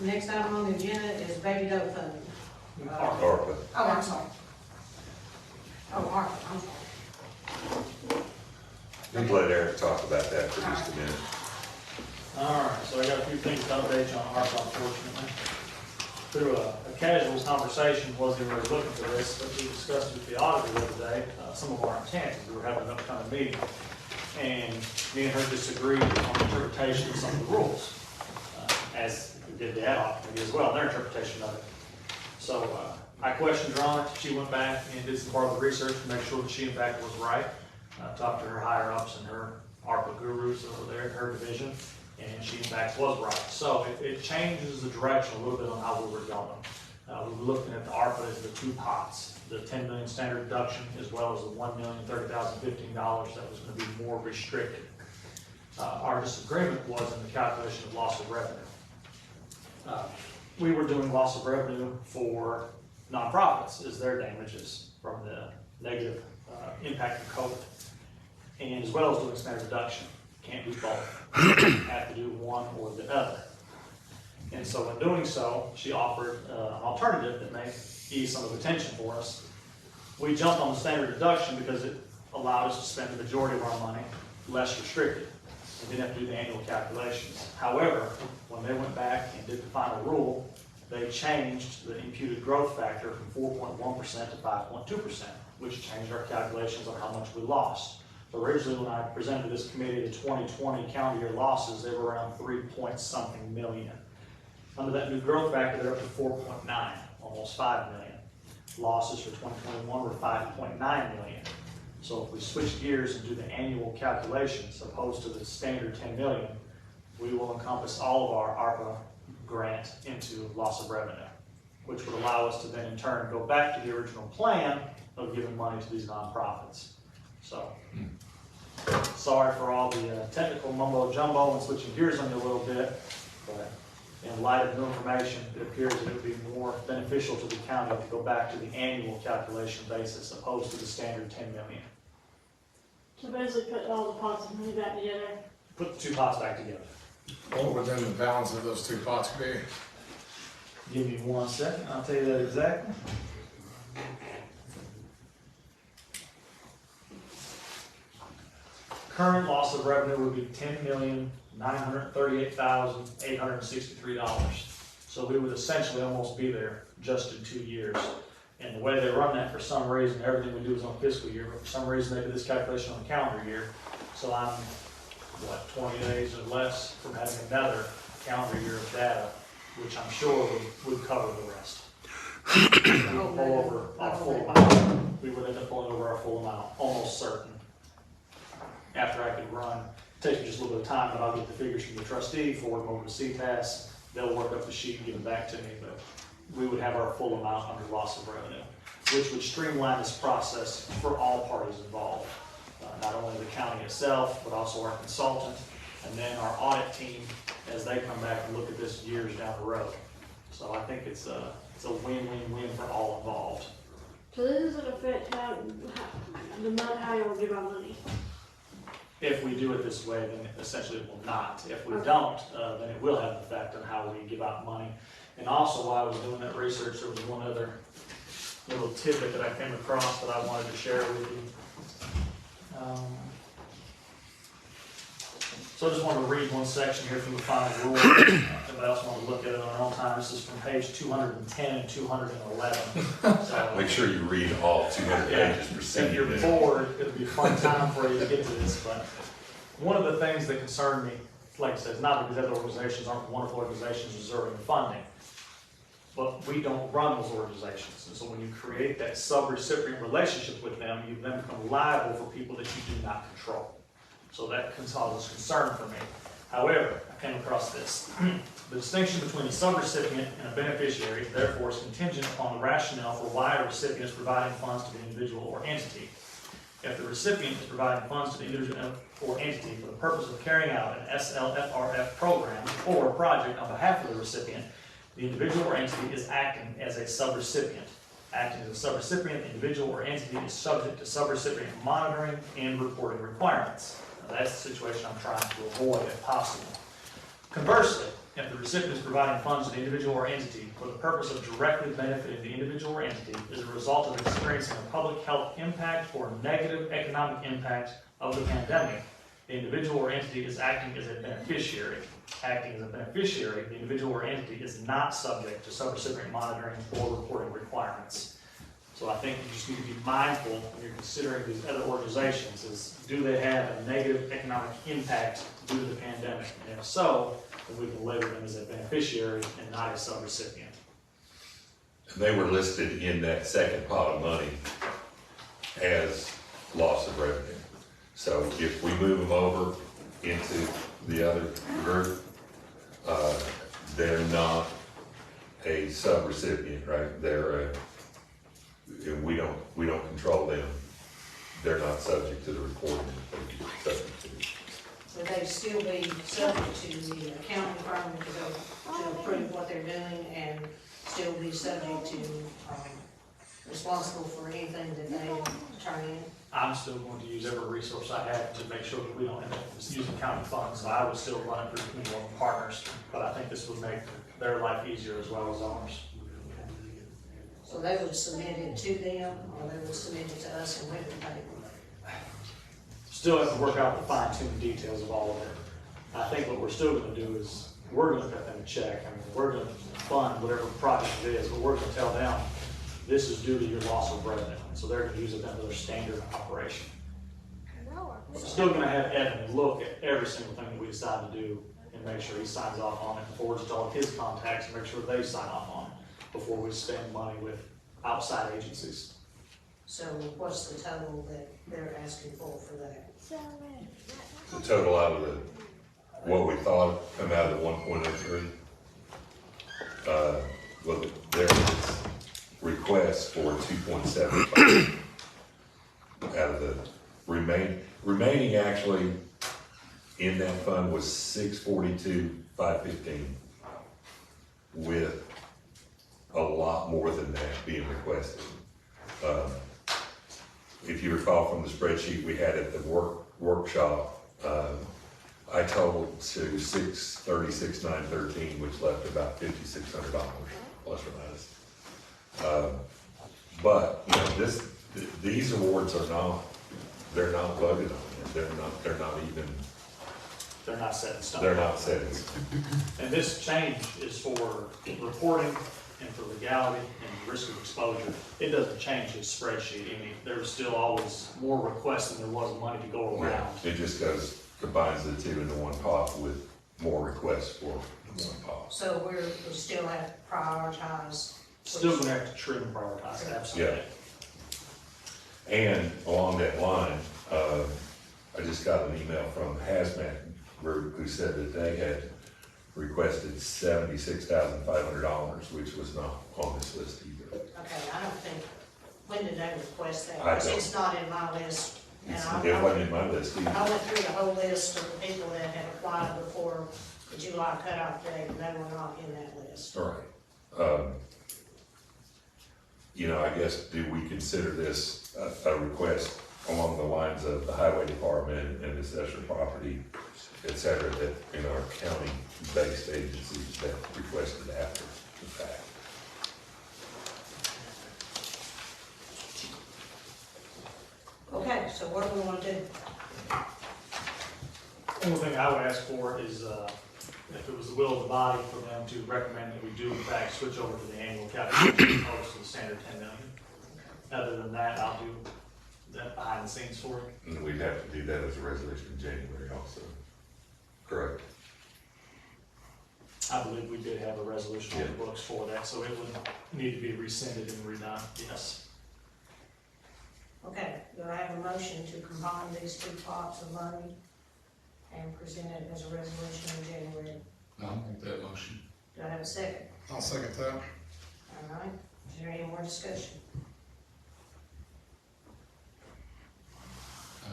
Next item on the agenda is baby doe fund. ARPA. Oh, I'm sorry. Oh, ARPA, I'm sorry. You can let Eric talk about that for just a minute. All right, so I got a few things to update you on ARPA, unfortunately. Through a casual conversation, wasn't really looking for this, but we discussed it with the auditor the other day, some of our intent. We were having an upcoming meeting, and me and her disagreed on the interpretation of some of the rules, as we did the ad hoc committee as well, their interpretation of it. So I questioned her on it. She went back and did some part of the research to make sure that she in fact was right. Talked to her higher ups and her ARPA gurus over there in her division, and she in fact was right. So it changes the direction a little bit on how we were going. We were looking at the ARPA as the two pots, the 10 million standard deduction as well as the $1,030,015 that was going to be more restricted. Our disagreement was in the calculation of loss of revenue. We were doing loss of revenue for nonprofits as their damages from the negative impact of COVID, and as well as doing standard deduction. Can't do both. Have to do one or the other. And so in doing so, she offered an alternative that may ease some of the tension for us. We jumped on the standard deduction because it allowed us to spend the majority of our money less restricted. We didn't have to do the annual calculations. However, when they went back and did the final rule, they changed the imputed growth factor from 4.1% to 5.2%, which changed our calculations on how much we lost. So originally, when I presented to this committee the 2020 calendar year losses, they were around 3-point-something million. Under that new growth factor, they're up to 4.9, almost 5 million. Losses for 2021 were 5.9 million. So if we switch gears and do the annual calculations opposed to the standard 10 million, we will encompass all of our ARPA grant into loss of revenue, which would allow us to then in turn go back to the original plan of giving money to these nonprofits. So, sorry for all the technical mumbo jumbo and switching gears on you a little bit, but in light of new information, it appears that it would be more beneficial to the county to go back to the annual calculation basis opposed to the standard 10 million. So basically put all the pots of money back together. Put the two pots back together. What would then the balance of those two pots be? Give me 1 second, I'll tell you that exactly. Current loss of revenue would be $10,938,863. So we would essentially almost be there just in 2 years. And the way they run that, for some reason, everything we do is on fiscal year, but for some reason they do this calculation on the calendar year. So I'm, 20 days or less from having another calendar year of data, which I'm sure would cover the rest. We would pull over our full amount. We would end up pulling over our full amount, almost certain. After I could run, it takes me just a little bit of time, but I'll get the figures from the trustee, forward them over to CTAS. They'll work up the sheet and give it back to me, but we would have our full amount under loss of revenue, which would streamline this process for all parties involved. Not only the county itself, but also our consultant, and then our audit team as they come back and look at this years down the road. So I think it's a win-win-win for all involved. So this doesn't affect how you will give our money. If we do it this way, then essentially it will not. If we don't, then it will have an effect on how we give out money. And also, while I was doing that research, there was one other little tidbit that I came across that I wanted to share with you. So I just wanted to read one section here from the final rule. Everybody else want to look at it on their own time. This is from page 210 and 211. So, Make sure you read all 200 pages per if second. you're bored, it'll be a fun time for you to get to this. But one of the things that concerned me, like I said, is not because other organizations aren't wonderful organizations deserving of funding, but we don't run those organizations. And so when you create that sub-recipient relationship with them, you then become liable for people that you do not control. So that causes concern for me. However, I came across this. The distinction between a sub-recipient and a beneficiary, therefore, is contingent upon the rationale for why a recipient is providing funds to the individual or entity. If the recipient is providing funds to the individual or entity for the purpose of carrying out an SLFRF program or project on behalf of the recipient, the individual or entity is acting as a sub-recipient. Acting as a sub-recipient, the individual or entity is subject to sub-recipient monitoring and reporting requirements. Now, that's the situation I'm trying to avoid if possible. Conversely, if the recipient is providing funds to the individual or entity for the purpose of directly benefiting the individual or entity as a result of experiencing a public health impact or negative economic impact of the pandemic, the individual or entity is acting as a beneficiary. Acting as a beneficiary, the individual or entity is not subject to subrecipient monitoring or reporting requirements. So I think you just need to be mindful when you're considering these other organizations is, do they have a negative economic impact due to the pandemic? And if so, then we can label them as a beneficiary and not a subrecipient. And they were listed in that second pot of money as loss of revenue. So if we move them over into the other group, they're not a subrecipient, right? They're we don't control them. They're not subject to the reporting that they're subject to. Would they still be subject to the accounting firm to approve what they're doing and still be subject to, responsible for anything that they turn in? I'm still going to use every resource I have to make sure that we don't end up using county funds. So I would still run it through community local partners, but I think this would make their life easier as well as ours. So they would submit it to them, or they would submit it to us and we would pay them? Still have to work out the fine-tuned details of all of it. I think what we're still gonna do is, we're gonna cut them a check. I mean, we're gonna fund whatever project it is, but we're gonna tell them, this is due to your loss of revenue. So they're gonna use it under their standard operation. We're still gonna have Evan look at every single thing that we decide to do and make sure he signs off on it, and forwards it to all of his contacts and make sure they sign off on it before we spend money with outside agencies. So what's the total that they're asking for that? The total out of what we thought come out of the 1.03, well, there is requests for 2.75 out of the remaining actually in that fund was 642,515 with a lot more than that being requested. If you recall from the spreadsheet we had at the workshop, I totaled to 636,913, which left about $5,600 plus or minus. But you know, these awards are not, they're not voted on. They're not set in stone. They're not set in stone. And this change is for reporting and for legality and risk of exposure. It doesn't change his spreadsheet. I mean, there's still always more requests than there was money to go around. Yeah, it just combines the two into one pot with more requests for one pot. So we still have to prioritize. Still gonna have to trim and prioritize, absolutely. Yeah. And along that line, I just got an email from Hazmat Group who said that they had requested $76,500, which was not on this list either. Okay, I don't think, when did they request that? I Because don't. it's not in my list. And It wasn't in my list either. I went through the whole list of the people that had applied before the July cutoff date, and they were not in that list. All right. You know, I guess, do we consider this a request along the lines of the highway department and assessor property, et cetera, that in our county-based agencies that requested after the fact? Okay, so what do we want to do? Only thing I would ask for is, if it was the will of the body for them to recommend that we do in fact switch over to the annual calculation opposed to the standard 10 million. Other than that, I'll do that behind the scenes for it. And we'd have to do that as a resolution in January also. Correct. I believe we did have a resolution on the books for that, so it would need to be rescinded and redone, yes. Okay, do I have a motion to combine these two pots of money and present it as a resolution in January? I'll make that motion. Do I have a second? I'll second that. All right, is there any more discussion?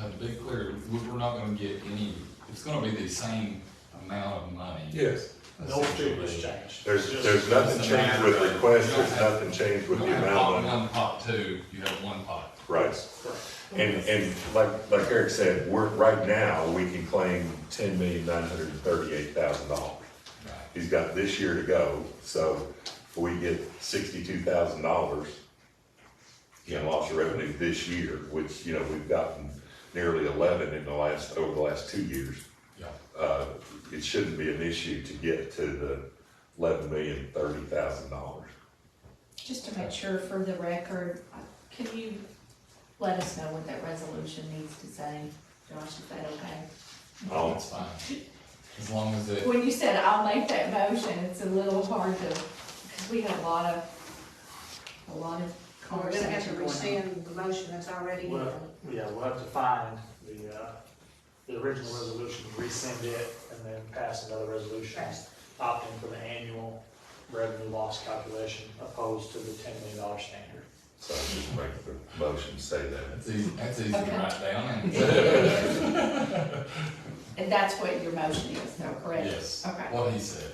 To be clear, we're not gonna get any, it's gonna be the same amount of money. Yes. No figures changed. There's nothing changed with requests, there's nothing changed with You the don't have amount pot of money. one, pot two, you have one pot. Right. Correct. And like Eric said, right now, we can claim $10,938,000. Right. he's got this year to go, so if we get $62,000 in loss of revenue this year, which, you know, we've gotten nearly 11 over the last 2 years. Yeah. It shouldn't be an issue to get to the $11,030,000. Just to make sure for the record, can you let us know what that resolution needs to say? Josh, is that okay? Oh, It's fine. As long as it, When you said I'll make that motion, it's a little hard to, because we had a lot of We're gonna have conversation to going on. rescind the motion that's already in. Well, yeah, we'll have to find the original resolution, rescind it, and then pass another resolution Pass. opting for the annual revenue loss calculation opposed to the $10 million standard. so just make the motion say that. that's easy to Okay. write down. And that's what your motion is, though, correct? Yes, Okay. what he said.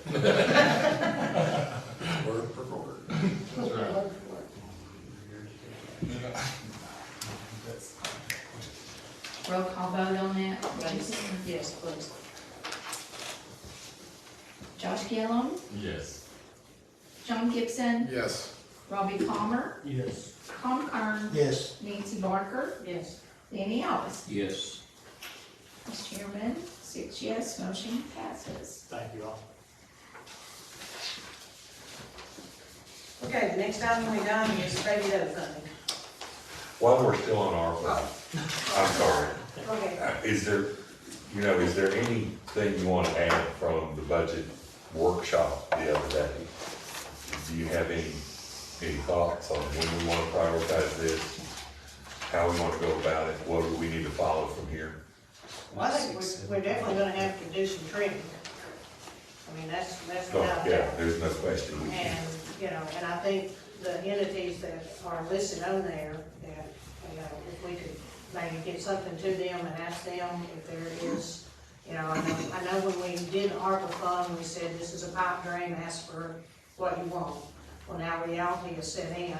Word for word. That's right. That's- Roll call vote on that, please. Yes, please. Josh Gillum, Yes. John Gibson, Yes. Robbie Palmer, Yes. Tom Kern, Yes. Nancy Barker, Yes. Danny Ellis. Yes. Mr. Chairman, 6 yes, motion passes. Thank you all. Okay, the next item we done is baby doe funding. While we're still on ARPA, I'm sorry, Okay. is there anything you want to add from the budget workshop the other day? Do you have any thoughts on when we want to prioritize this? How we want to go about it? What do we need to follow from here? Well, I think we're definitely gonna have to do some trimming. I mean, that's Oh, without yeah, doubt. there's no question. We can. And, you know, and I think the entities that are listed on there, that, you know, if we could maybe get something to them and ask them if there is, you know, I know when we did the ARPA fund, we said this is a pipe dream, ask for what you want. Well, now reality is set in,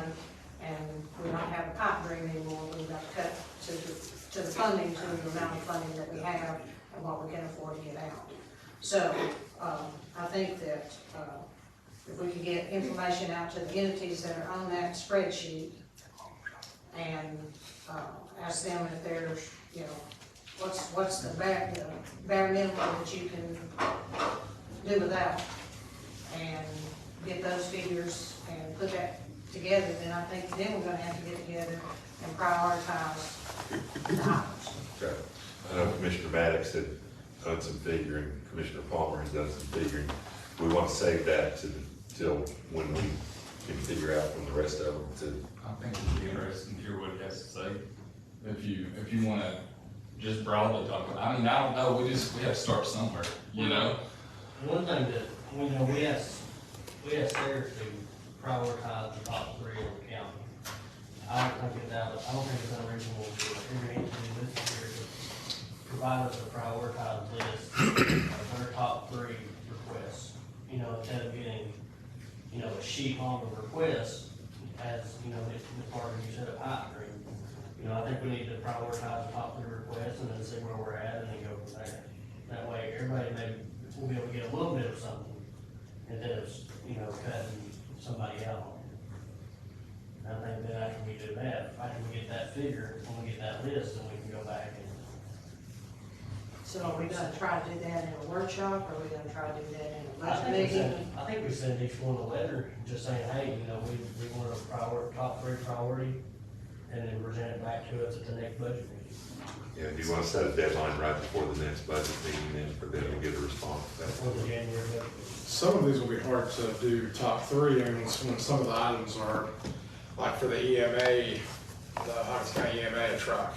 and we don't have a pipe dream anymore, we've got to cut to the funding, to the amount of funding that we have and what we can afford to get out. So, I think that, if we could get information out to the entities that are on that spreadsheet and, ask them if there's, you know, what's the bare minimum that you can do without, and get those figures and put that together, then I think then we're gonna have to get together and prioritize the items. Okay. I know Commissioner Maddox had done some figuring, Commissioner Palmer has done some figuring. We want to save that till when we can figure out from the rest of them to. I think it'd be interesting to hear what he has to say. If you wanna just broadly talk about, I mean, I don't know, we have to start somewhere, you know? One thing that, we asked Sarah to prioritize the top 3 in the county. I don't think it's unreasonable for every entity listed here to provide us a prioritized list of their top 3 requests. You know, instead of getting, you know, a sheet on the request, as, you know, the part of you said, a pipe dream. You know, I think we need to prioritize the top 3 requests and then see where we're at and then go from there. That way, everybody maybe will be able to get a little bit of something instead of, you know, cutting somebody out. And I think then after we do that, after we get that figure, when we get that list, then we can go back and. So are we gonna try to do that in a workshop, or are we gonna try to do that in a I budget think meeting? we send each one a letter, just saying, hey, you know, we want a top 3 priority, and then present it back to us at the next budget meeting. Yeah, do you want to set a deadline right before the next budget meeting then for them to get a response back? For the January budget meeting. Some of these will be hard to do top 3, I mean, when some of the items are, like for the EMA, the Hawkins County EMA truck,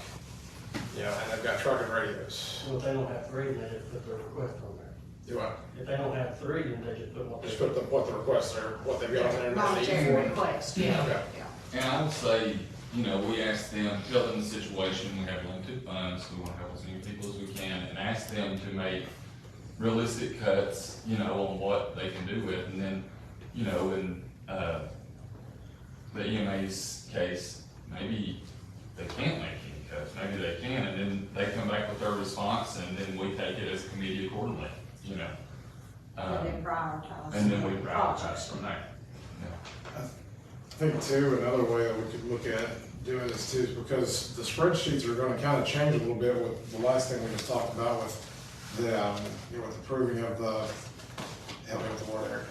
you know, and they've got trucking radios. So if they don't have 3, then they just put their request on there. Do I, If they don't have 3, then they just put what they. just put what the requests are, what they've got on there. and they need Monetary for it. request, Yeah. Okay. yeah. And I would say, you know, we ask them, tell them the situation, we have limited funds, we wanna help as many people as we can, and ask them to make realistic cuts, you know, on what they can do with, and then, you know, in, the EMA's case, maybe they can't make any cuts, maybe they can, and then they come back with their response, and then we take it as a committee accordingly, you know? And then prioritize. And then we prioritize from there. I think too, another way that we could look at doing this too is because the spreadsheets are gonna kind of change a little bit with the last thing we just talked about with the, you know, with approving of the, help me with the word, Eric,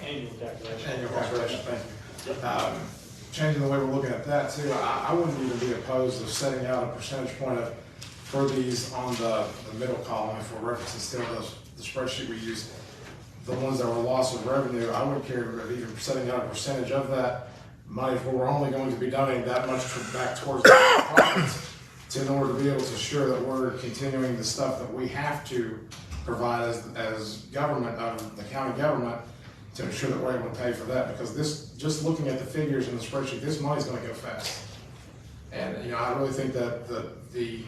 Annual calculation. annual calculation, thank you. Changing the way we're looking at that too, I wouldn't even be opposed of setting out a percentage point of, for these on the middle column, if we're referencing still the spreadsheet we used, the ones that were loss of revenue, I wouldn't care if even setting out a percentage of that money, if we're only going to be donating that much back towards the profits, in order to be able to ensure that we're continuing the stuff that we have to provide as government, the county government, to ensure that we're able to pay for that, because this, just looking at the figures in the spreadsheet, this money's gonna go fast. And, you know, I really think that the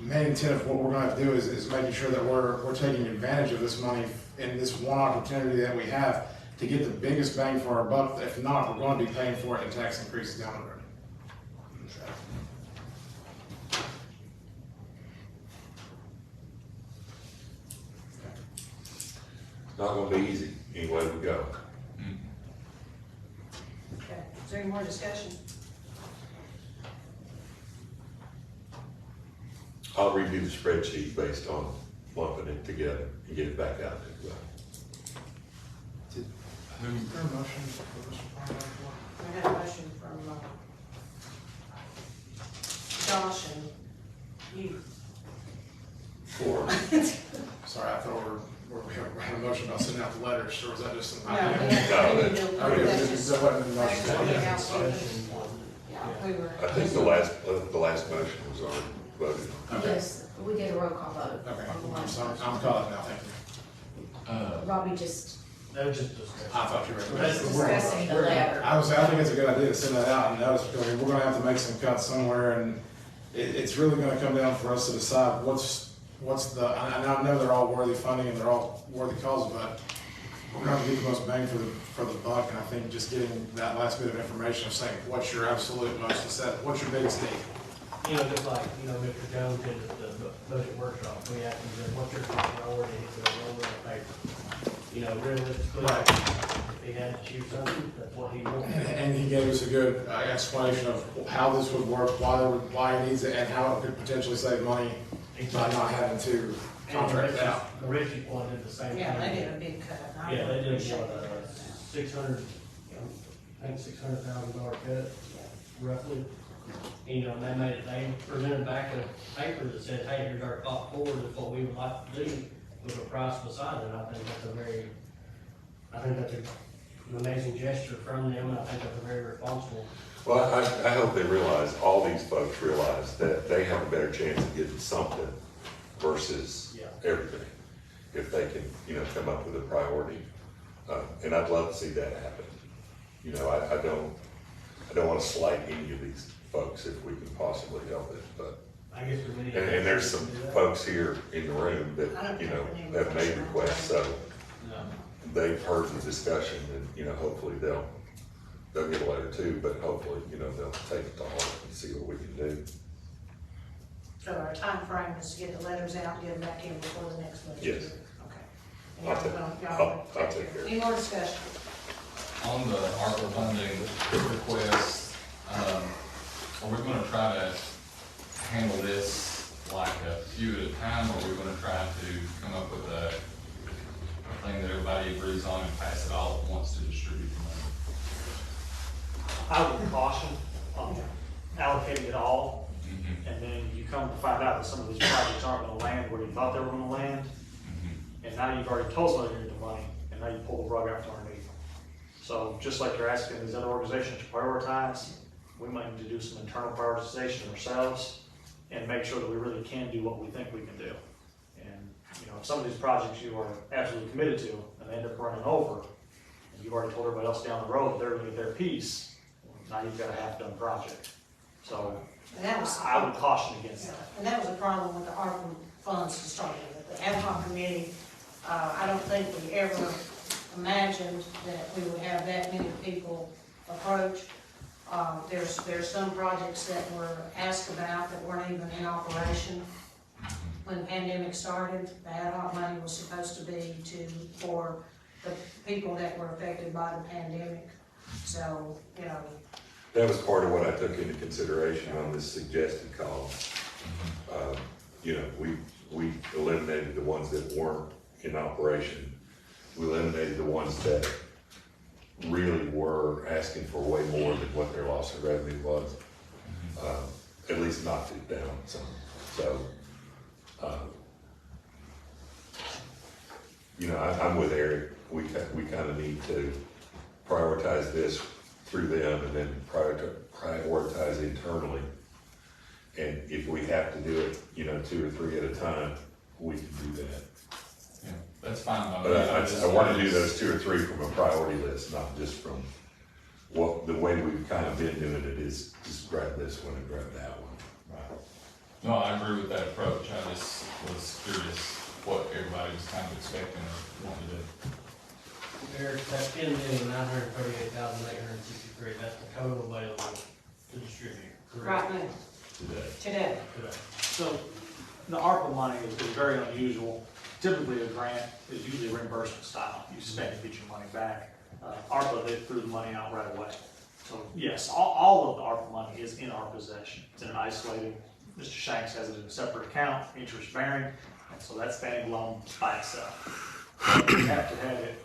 main intent of what we're gonna have to do is making sure that we're taking advantage of this money in this one opportunity that we have to get the biggest bang for our buck. If not, we're gonna be paying for it in tax increases down the road. Not gonna be easy, any way we go. Okay, is there any more discussion? I'll redo the spreadsheet based on lumping it together and get it back out there. Is there a motion for Mr. Farmer? We had a motion from, Josh and you. For, Sorry, I thought we had a motion about sending out the letters, or was that just an No, idea? we had- No, we that- didn't do- Okay, that's this just- is what the motion that's was. what the Yeah. house was. Yeah, we were. I think the last motion was already voted on. Okay. Yes, we did a roll call vote. Okay, on the I'm last sorry, motion. I'm caught up now, thank you. Robbie just That was just discussion. I thought you were. That's- discussing the letter. I think it's a good idea to send that out and notice, because I mean, we're gonna have to make some cuts somewhere, and it's really gonna come down for us to decide what's the, and I know they're all worthy funding and they're all worthy causes, but we're gonna have to get the most bang for the buck, and I think just getting that last bit of information of saying, what's your absolute most, what's your biggest need? You know, just like, you know, Mr. Jones did at the budget workshop, we asked him, what's your top priority, he said, roll the paper. You know, realistically, Right. if he had to choose something, that's what he wanted. And he gave us a good explanation of how this would work, why he needs it, and how it could potentially save money by not having to contract it out. The Richie one did the same thing. Yeah, they did a big cut. I Yeah, they did appreciate what, that. I think $600,000 cut, roughly. You know, and they presented back a paper that said, hey, here's our top four, that's what we would like to do, with a price beside it. I think that's an amazing gesture from them, and I think that's a very responsible. Well, I hope they realize, all these folks realize that they have a better chance of getting something versus Yeah. everything. If they can, you know, come up with a priority. And I'd love to see that happen. You know, I don't want to slight any of these folks if we can possibly help it, but, I guess we need. and there's some folks here in the room that, you know, have made requests, so No. they've heard the discussion and, you know, hopefully they'll get a letter too, but hopefully, you know, they'll take it to heart and see what we can do. So our time frame is to get the letters out, get them back in before the next budget year? Yes. Okay. And I'll take- y'all I'll take care of it. Any more discussion? On the ARPA funding request, are we gonna try to handle this like a few at a time, or are we gonna try to come up with a thing that everybody agrees on and pass it all at once to distribute the money? I would caution on allocating it all, Mhm, and then you come to find out that some of these projects aren't gonna land where you thought they were gonna land, mhm. and now you've already told somebody you're gonna the money, and now you pull the rug out from underneath. So just like you're asking these other organizations to prioritize, we might need to do some internal prioritization ourselves and make sure that we really can do what we think we can do. And, you know, if some of these projects you are absolutely committed to and they end up running over, and you've already told everybody else down the road that they're gonna get their piece, now you've got a half-done project. So And that was, I would caution against yeah, that. and that was a problem with the ARPA funds to start with. The ad hoc committee, I don't think we ever imagined that we would have that many people approach. There's some projects that were asked about that weren't even in operation. When the pandemic started, the ad hoc money was supposed to be for the people that were affected by the pandemic. So, you know, That was part of what I took into consideration on this suggested column. You know, we eliminated the ones that weren't in operation. We eliminated the ones that really were asking for way more than what their loss of revenue was. At least knocked it down some. So, you know, I'm with Eric. We kind of need to prioritize this through them and then prioritize internally. And if we have to do it, you know, 2 or 3 at a time, we can do that. Yeah, that's fine. But I want to do those 2 or 3 from a priority list, not just from what, the way we've kind of been doing it is just grab this one and grab that one. No, I agree with that approach. I just was curious what everybody was kind of expecting or wanting to do. Eric, that $10,938,863, that's the total available to distribute, correct? right now, Today. today. Today. So the ARPA money is very unusual. Typically, a grant is usually reimbursement style. You spend it, get your money back. ARPA, they threw the money out right away. So yes, all of the ARPA money is in our possession. It's in an isolated, Mr. Shanks has it in a separate account, interest bearing, and so that's standing alone by itself. We have to have it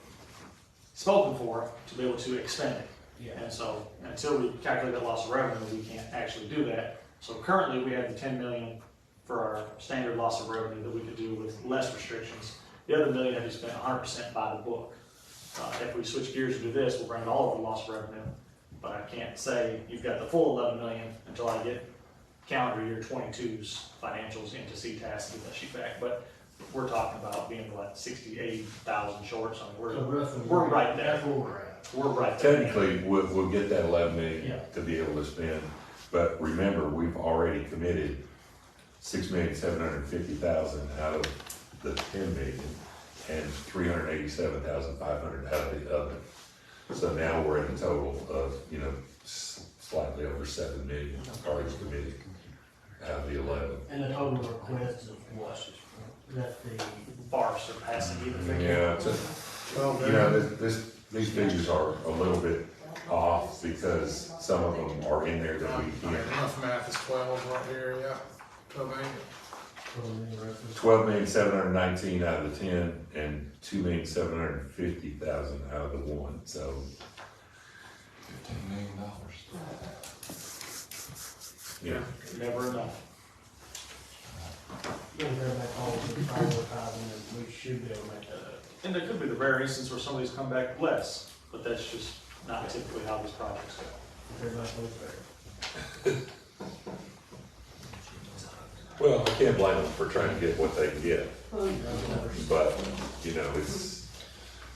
spoken for to be able to expend it. Yeah. And so until we calculate that loss of revenue, we can't actually do that. So currently, we have the 10 million for our standard loss of revenue that we could do with less restrictions. The other million had to be spent 100% by the book. If we switch gears and do this, we'll bring all of the loss of revenue. But I can't say you've got the full 11 million until I get calendar year 22's financials into CTAS and get that sheet back. But we're talking about being what, 60, 80,000 short. So we're right there. That's where we're at. We're right there. Technically, we'll get that 11 Yeah. million to be able to spend, but remember, we've already committed 6,750,000 out of the 10 million and 387,500 out of the other. So now we're at a total of, you know, slightly over 7 million already committed out of the 11. And the total request is what? That's the, Far surpassing either figure. Yeah, it's a, you know, these figures are a little bit off because some of them are in there that we can't. Enough math is 12 right here, yeah, 12 million. 12,719,000 out of the 10 and 2,750,000 out of the 1, so. $15 million. Yeah. Never enough. getting everybody all to prioritizing, and we should be able to make that up. And there could be the rare instance where somebody's come back less, but that's just not typically how these projects go. Everybody goes there. Well, I can't blame them for trying to get what they can get, but, you know, it's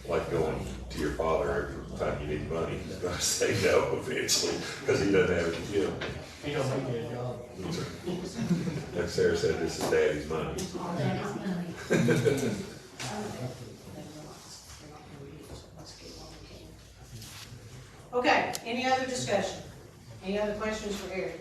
like going to your father every time you need money, he's gonna say no eventually, because he doesn't have it to give. He don't make it a job. Like Sarah said, this is daddy's money. Okay, any other discussion? Any other questions for Eric?